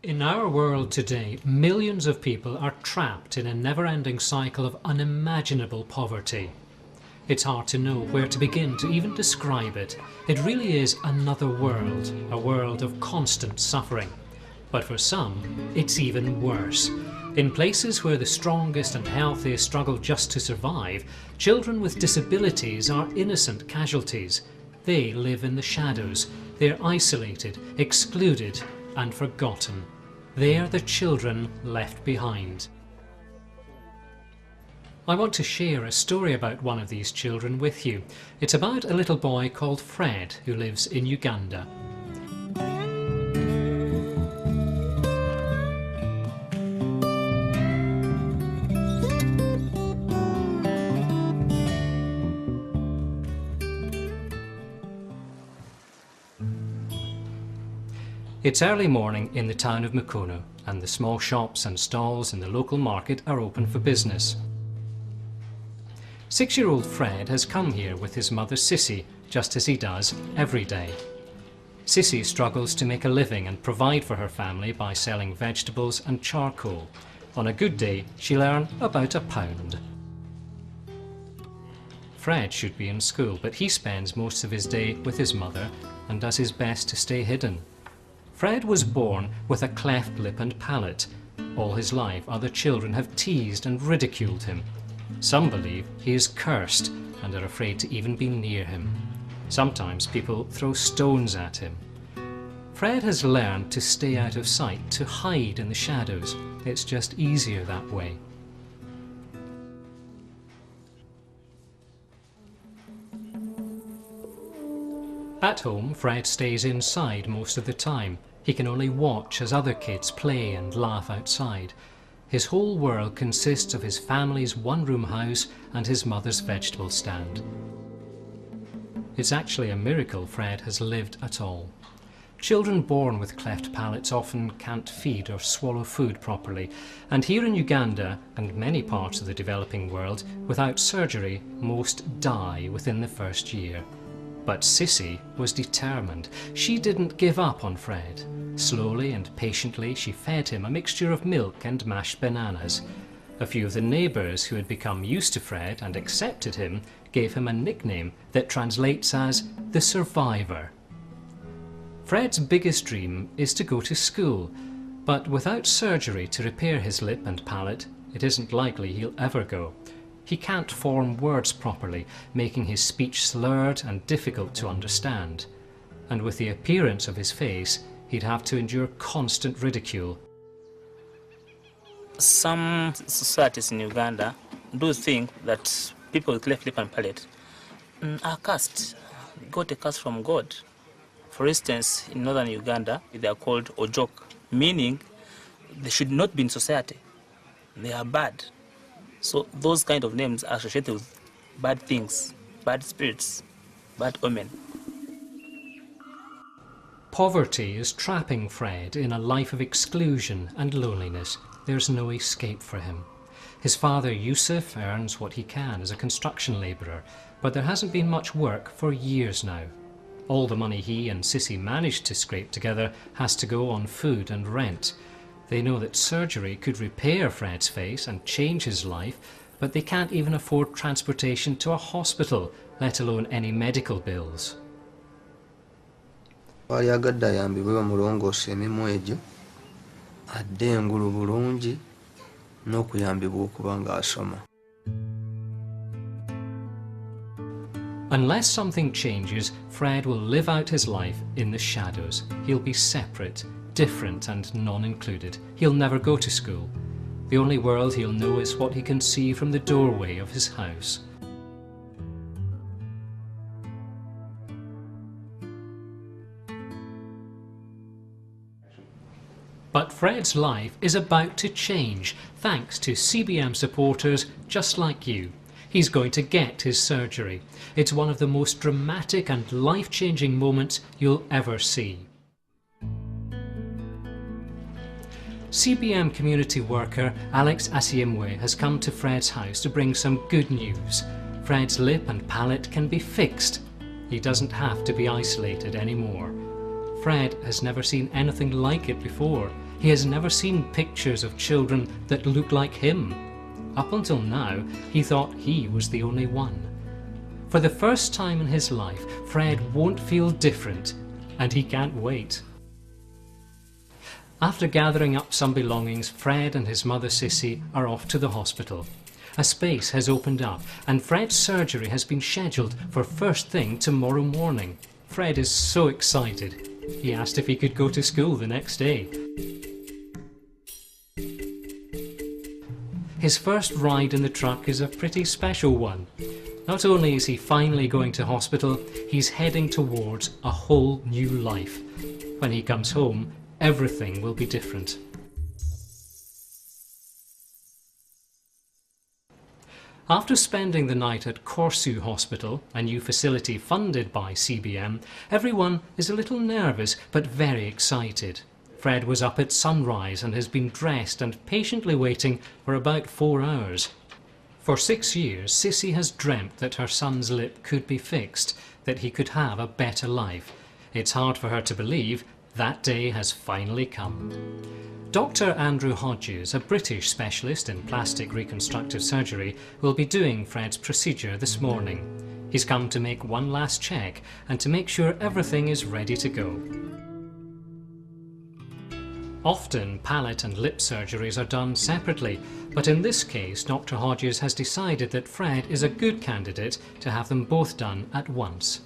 In our world today, millions of people are trapped in a never-ending cycle of unimaginable poverty. It's hard to know where to begin to even describe it. It really is another world, a world of constant suffering. But for some, it's even worse. In places where the strongest and healthiest struggle just to survive, children with disabilities are innocent casualties. They live in the shadows. They're isolated, excluded, and forgotten. They're the children left behind. I want to share a story about one of these children with you. It's about a little boy called Fred who lives in Uganda. It's early morning in the town of Mukono, and the small shops and stalls in the local market are open for business. 6-year-old Fred has come here with his mother Sissy, just as he does every day. Sissy struggles to make a living and provide for her family by selling vegetables and charcoal. On a good day, she'll earn about £1. Fred should be in school, but he spends most of his day with his mother and does his best to stay hidden. Fred was born with a cleft lip and palate. All his life, other children have teased and ridiculed him. Some believe he is cursed and are afraid to even be near him. Sometimes people throw stones at him. Fred has learned to stay out of sight, to hide in the shadows. It's just easier that way. At home, Fred stays inside most of the time. He can only watch as other kids play and laugh outside. His whole world consists of his family's one-room house and his mother's vegetable stand. It's actually a miracle Fred has lived at all. Children born with cleft palates often can't feed or swallow food properly, and here in Uganda and many parts of the developing world, without surgery, most die within the first year. But Sissy was determined. She didn't give up on Fred. Slowly and patiently she fed him a mixture of milk and mashed bananas. A few of the neighbours who had become used to Fred and accepted him gave him a nickname that translates as the Survivor. Fred's biggest dream is to go to school, but without surgery to repair his lip and palate, it isn't likely he'll ever go. He can't form words properly, making his speech slurred and difficult to understand. And with the appearance of his face, he'd have to endure constant ridicule. Some societies in Uganda do think that people with cleft lip and palate are cursed, got a curse from God. For instance, in northern Uganda, they are called ojok, meaning they should not be in society. They are bad. So those kind of names are associated with bad things, bad spirits, bad omen. Poverty is trapping Fred in a life of exclusion and loneliness. There's no escape for him. His father Yusuf earns what he can as a construction labourer, but there hasn't been much work for years now. All the money he and Sissy managed to scrape together has to go on food and rent. They know that surgery could repair Fred's face and change his life, but they can't even afford transportation to a hospital, let alone any medical bills. Yagadde ayambibwe bamulongoose emirimu egyo adde engulu bulungi n'okuyambibwa okuba ng'asoma. Unless something changes, Fred will live out his life in the shadows. He'll be separate, different and non-included. He'll never go to school. The only world he'll know is what he can see from the doorway of his house. But Fred's life is about to change, thanks to CBM supporters just like you. He's going to get his surgery. It's one of the most dramatic and life-changing moments you'll ever see. CBM community worker Alex Asiemwe has come to Fred's house to bring some good news. Fred's lip and palate can be fixed. He doesn't have to be isolated anymore. Fred has never seen anything like it before. He has never seen pictures of children that look like him. Up until now, he thought he was the only one. For the first time in his life, Fred won't feel different, and he can't wait. After gathering up some belongings, Fred and his mother Sissy are off to the hospital. A space has opened up, and Fred's surgery has been scheduled for first thing tomorrow morning. Fred is so excited. He asked if he could go to school the next day. His first ride in the truck is a pretty special one. Not only is he finally going to hospital, he's heading towards a whole new life. When he comes home, everything will be different. After spending the night at Corsu Hospital, a new facility funded by CBM, everyone is a little nervous but very excited. Fred was up at sunrise and has been dressed and patiently waiting for about 4 hours. For 6 years, Sissy has dreamt that her son's lip could be fixed, that he could have a better life. It's hard for her to believe that day has finally come. Dr. Andrew Hodges, a British specialist in plastic reconstructive surgery, will be doing Fred's procedure this morning. He's come to make one last check and to make sure everything is ready to go. Often, palate and lip surgeries are done separately, but in this case, Dr. Hodges has decided that Fred is a good candidate to have them both done at once.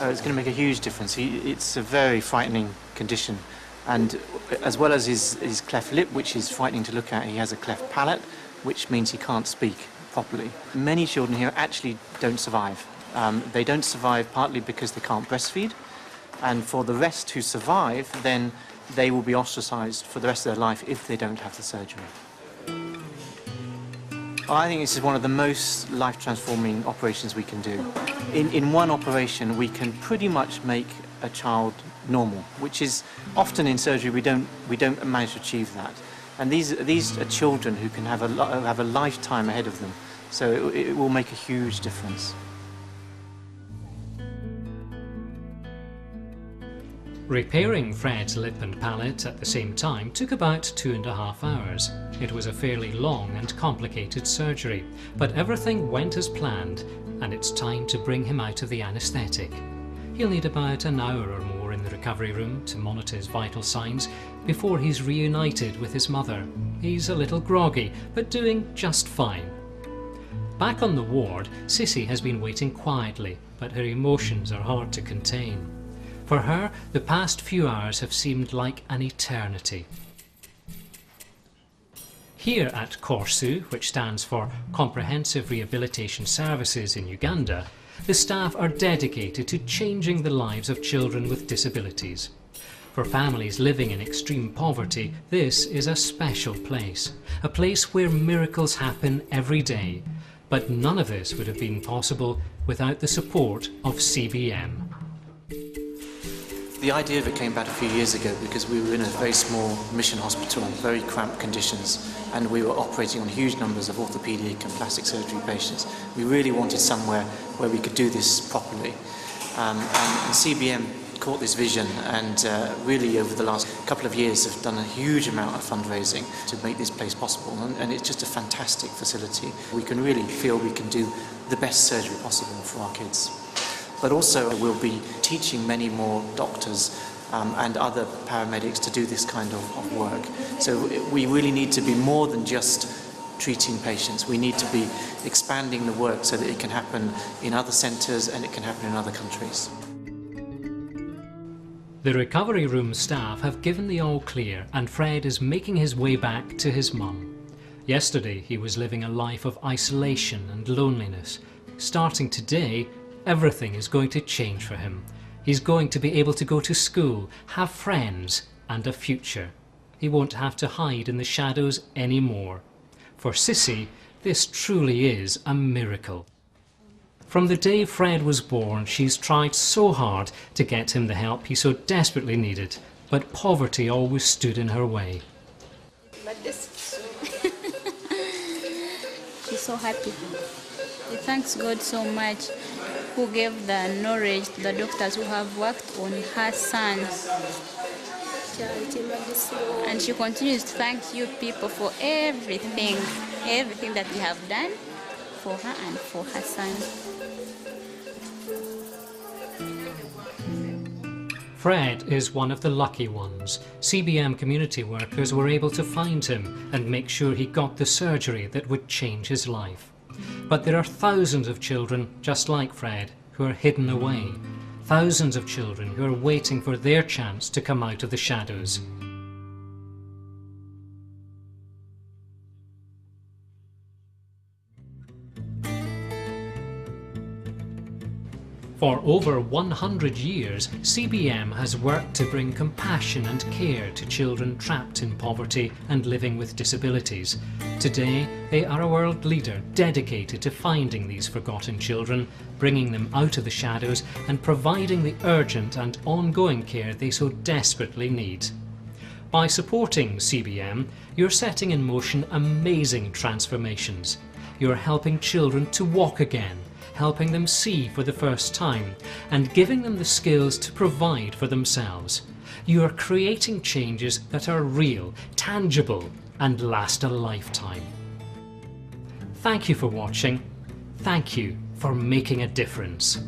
It's going to make a huge difference. It's a very frightening condition, and as well as his cleft lip, which is frightening to look at, he has a cleft palate, which means he can't speak properly. Many children here actually don't survive. They don't survive partly because they can't breastfeed, and for the rest who survive, then they will be ostracised for the rest of their life if they don't have the surgery. I think this is one of the most life-transforming operations we can do. In one operation, we can pretty much make a child normal, which is often in surgery we don't manage to achieve that. And these are children who can have a lifetime ahead of them, so it will make a huge difference. Repairing Fred's lip and palate at the same time took about 2.5 hours. It was a fairly long and complicated surgery, but everything went as planned, and it's time to bring him out of the anaesthetic. He'll need about an hour or more in the recovery room to monitor his vital signs before he's reunited with his mother. He's a little groggy, but doing just fine. Back on the ward, Sissy has been waiting quietly, but her emotions are hard to contain. For her, the past few hours have seemed like an eternity. Here at Corsu, which stands for Comprehensive Rehabilitation Services in Uganda, the staff are dedicated to changing the lives of children with disabilities. For families living in extreme poverty, this is a special place, a place where miracles happen every day. But none of this would have been possible without the support of CBM. The idea of it came about a few years ago because we were in a very small mission hospital in very cramped conditions, and we were operating on huge numbers of orthopaedic and plastic surgery patients. We really wanted somewhere where we could do this properly. And CBM caught this vision and really over the last couple of years have done a huge amount of fundraising to make this place possible, and it's just a fantastic facility. We can really feel we can do the best surgery possible for our kids. But also we'll be teaching many more doctors and other paramedics to do this kind of work. So we really need to be more than just treating patients. We need to be expanding the work so that it can happen in other centres and it can happen in other countries. The recovery room staff have given the all clear, and Fred is making his way back to his mum. Yesterday he was living a life of isolation and loneliness. Starting today, everything is going to change for him. He's going to be able to go to school, have friends, and a future. He won't have to hide in the shadows anymore. For Sissy, this truly is a miracle. From the day Fred was born, she's tried so hard to get him the help he so desperately needed, but poverty always stood in her way. She's so happy. She thanks God so much, who gave the knowledge to the doctors who have worked on her son. And she continues to thank you people for everything that you have done for her and for her son. Fred is one of the lucky ones. CBM community workers were able to find him and make sure he got the surgery that would change his life. But there are thousands of children just like Fred who are hidden away. Thousands of children who are waiting for their chance to come out of the shadows. For over 100 years, CBM has worked to bring compassion and care to children trapped in poverty and living with disabilities. Today, they are a world leader dedicated to finding these forgotten children, bringing them out of the shadows and providing the urgent and ongoing care they so desperately need. By supporting CBM, you're setting in motion amazing transformations. You're helping children to walk again, helping them see for the first time, and giving them the skills to provide for themselves. You are creating changes that are real, tangible, and last a lifetime. Thank you for watching. Thank you for making a difference.